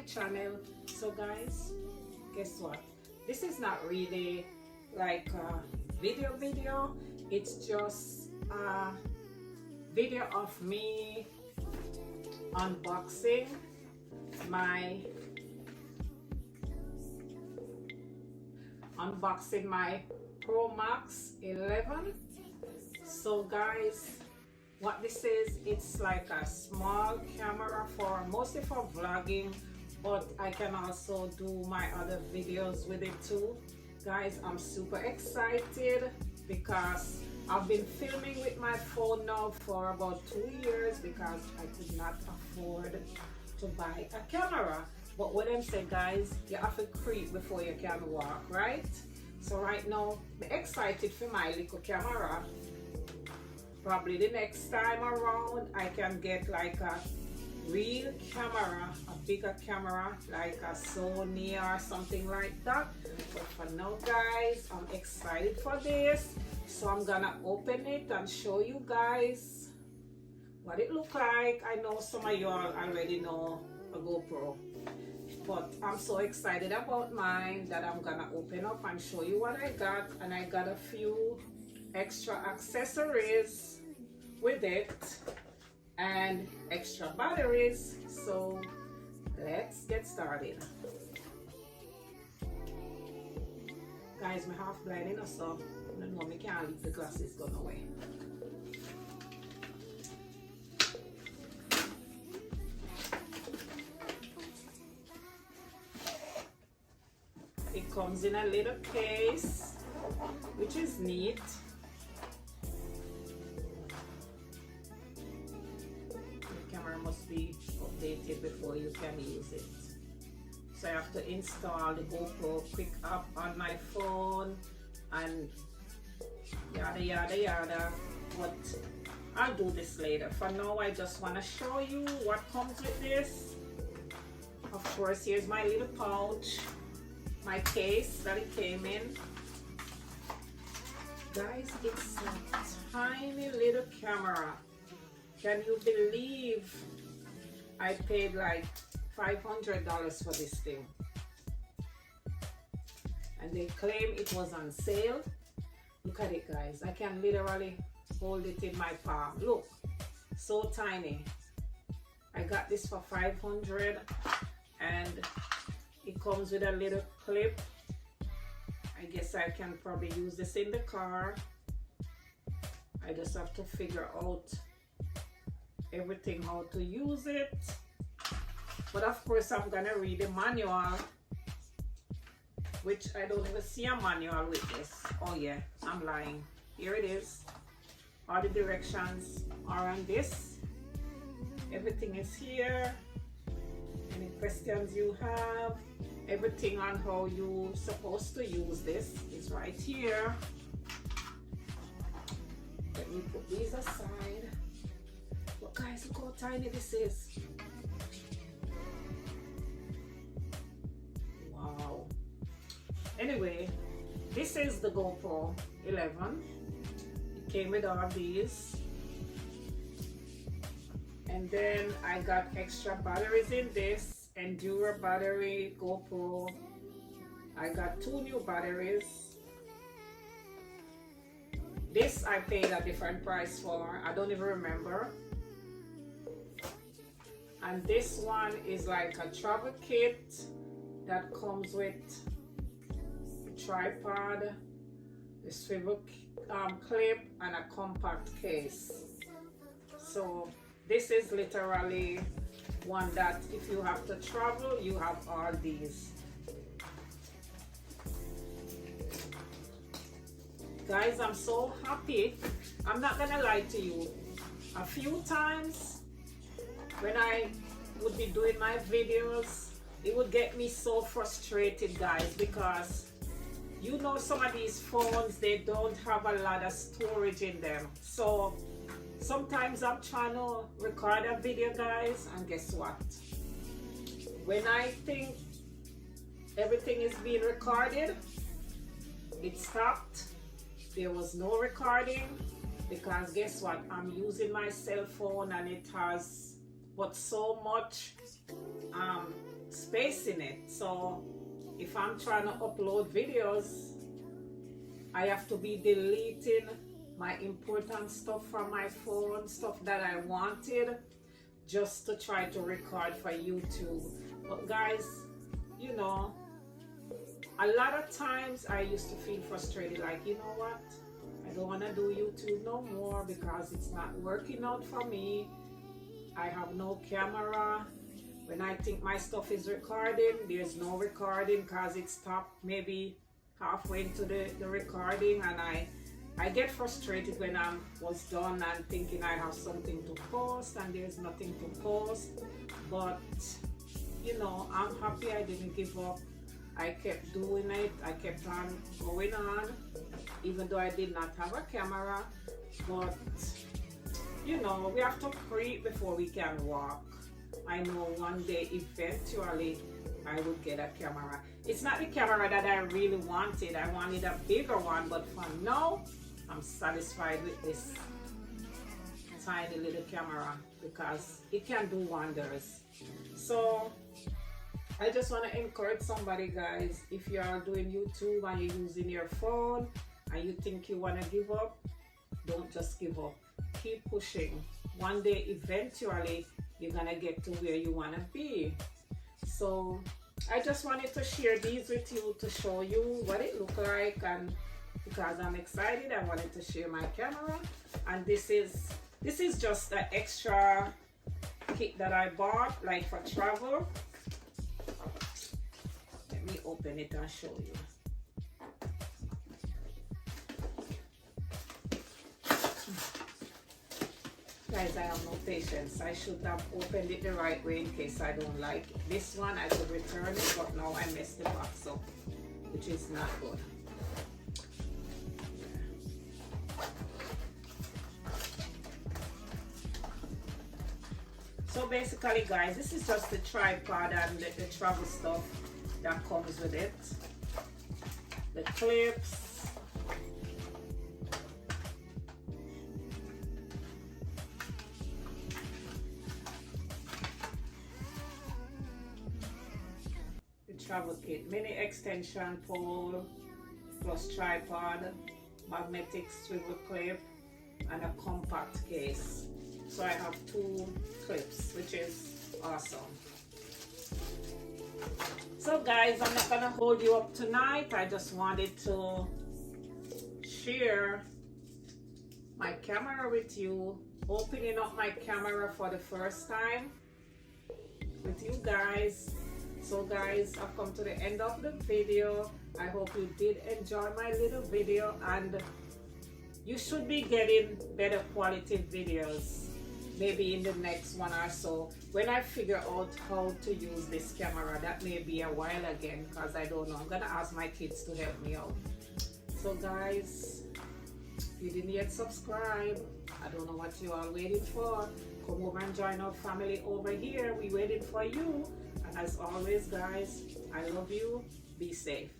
channel. So guys, guess what, this is not really like a video, it's just a video of me unboxing my Pro Max 11. So guys, what this is, it's like a small camera for mostly for vlogging, but I can also do my other videos with it too. Guys, I'm super excited because I've been filming with my phone now for about 2 years because I could not afford to buy a camera. But what I'm saying, guys, you have to creep before you can walk, right? So right now, I'm excited for my little camera. Probably the next time around, I can get like a real camera, a bigger camera, like a Sony or something like that. But for now, guys, I'm excited for this. So I'm gonna open it and show you guys what it look like. I know some of you all already know a GoPro, but I'm so excited about mine that I'm gonna open up and show you what I got. And I got a few extra accessories with it and extra batteries. So let's get started. Guys, my half blind, so I don't know, I can't leave the glasses gone away. It comes in a little case, which is neat. The camera must be updated before you can use it. So I have to install the GoPro quick app on my phone and yada yada yada. But I'll do this later. For now, I just want to show you what comes with this. Of course, here's my little pouch, my case that it came in. Guys, it's a tiny little camera. Can you believe I paid like $500 for this thing? And they claim it was on sale. Look at it, guys. I can literally hold it in my palm. Look, so tiny. I got this for $500 and it comes with a little clip. I guess I can probably use this in the car. I just have to figure out everything, how to use it. But of course, I'm gonna read the manual, which I don't even see a manual with this. Oh yeah, I'm lying. Here it is. All the directions are on this. Everything is here. Any questions you have, everything on how you're supposed to use this is right here. Let me put these aside. But guys, look how tiny this is. Wow. Anyway, this is the GoPro 11. It came with all these. And then I got extra batteries in this, Endura battery, GoPro. I got 2 new batteries. This I paid a different price for, I don't even remember. And this one is like a travel kit that comes with a tripod, a swivel clip, and a compact case. So this is literally one that if you have to travel, you have all these. Guys, I'm so happy. I'm not gonna lie to you. A few times when I would be doing my videos, it would get me so frustrated, guys, because you know some of these phones, they don't have a lot of storage in them. So sometimes I'm trying to record a video, guys, and guess what? When I think everything is being recorded, it stopped. There was no recording because guess what? I'm using my cell phone and it has but so much space in it. So if I'm trying to upload videos, I have to be deleting my important stuff from my phone, stuff that I wanted, just to try to record for YouTube. But guys, you know, a lot of times I used to feel frustrated, like, you know what, I don't want to do YouTube no more because it's not working out for me. I have no camera. When I think my stuff is recording, there's no recording because it stopped maybe halfway into the recording, and I get frustrated when I was done and thinking I have something to post and there's nothing to post. But you know, I'm happy I didn't give up. I kept doing it. I kept on going on, even though I did not have a camera. But you know, we have to creep before we can walk. I know one day eventually I will get a camera. It's not the camera that I really wanted. I wanted a bigger one, but for now, I'm satisfied with this tiny little camera because it can do wonders. So I just want to encourage somebody, guys, if you are doing YouTube and you're using your phone and you think you want to give up, don't just give up. Keep pushing. One day, eventually, you're gonna get to where you want to be. So I just wanted to share these with you to show you what it looks like, and because I'm excited, I wanted to share my camera. And this is just an extra kit that I bought, like for travel. Let me open it and show you. Guys, I have no patience. I should have opened it the right way in case I don't like it. This one I could return it, but now I messed the box up, which is not good. So basically, guys, this is just the tripod and the travel stuff that comes with it. The clips. Travel kit, mini extension pole plus tripod, magnetic swivel clip, and a compact case. So I have 2 clips, which is awesome. So guys, I'm not gonna hold you up tonight. I just wanted to share my camera with you, opening up my camera for the first time with you guys. So guys, I've come to the end of the video. I hope you did enjoy my little video, and you should be getting better quality videos maybe in the next one or so when I figure out how to use this camera. That may be a while again because I don't know. I'm gonna ask my kids to help me out. So guys, if you didn't yet subscribe, I don't know what you are waiting for. Come over and join our family over here. We're waiting for you. And as always, guys, I love you. Be safe.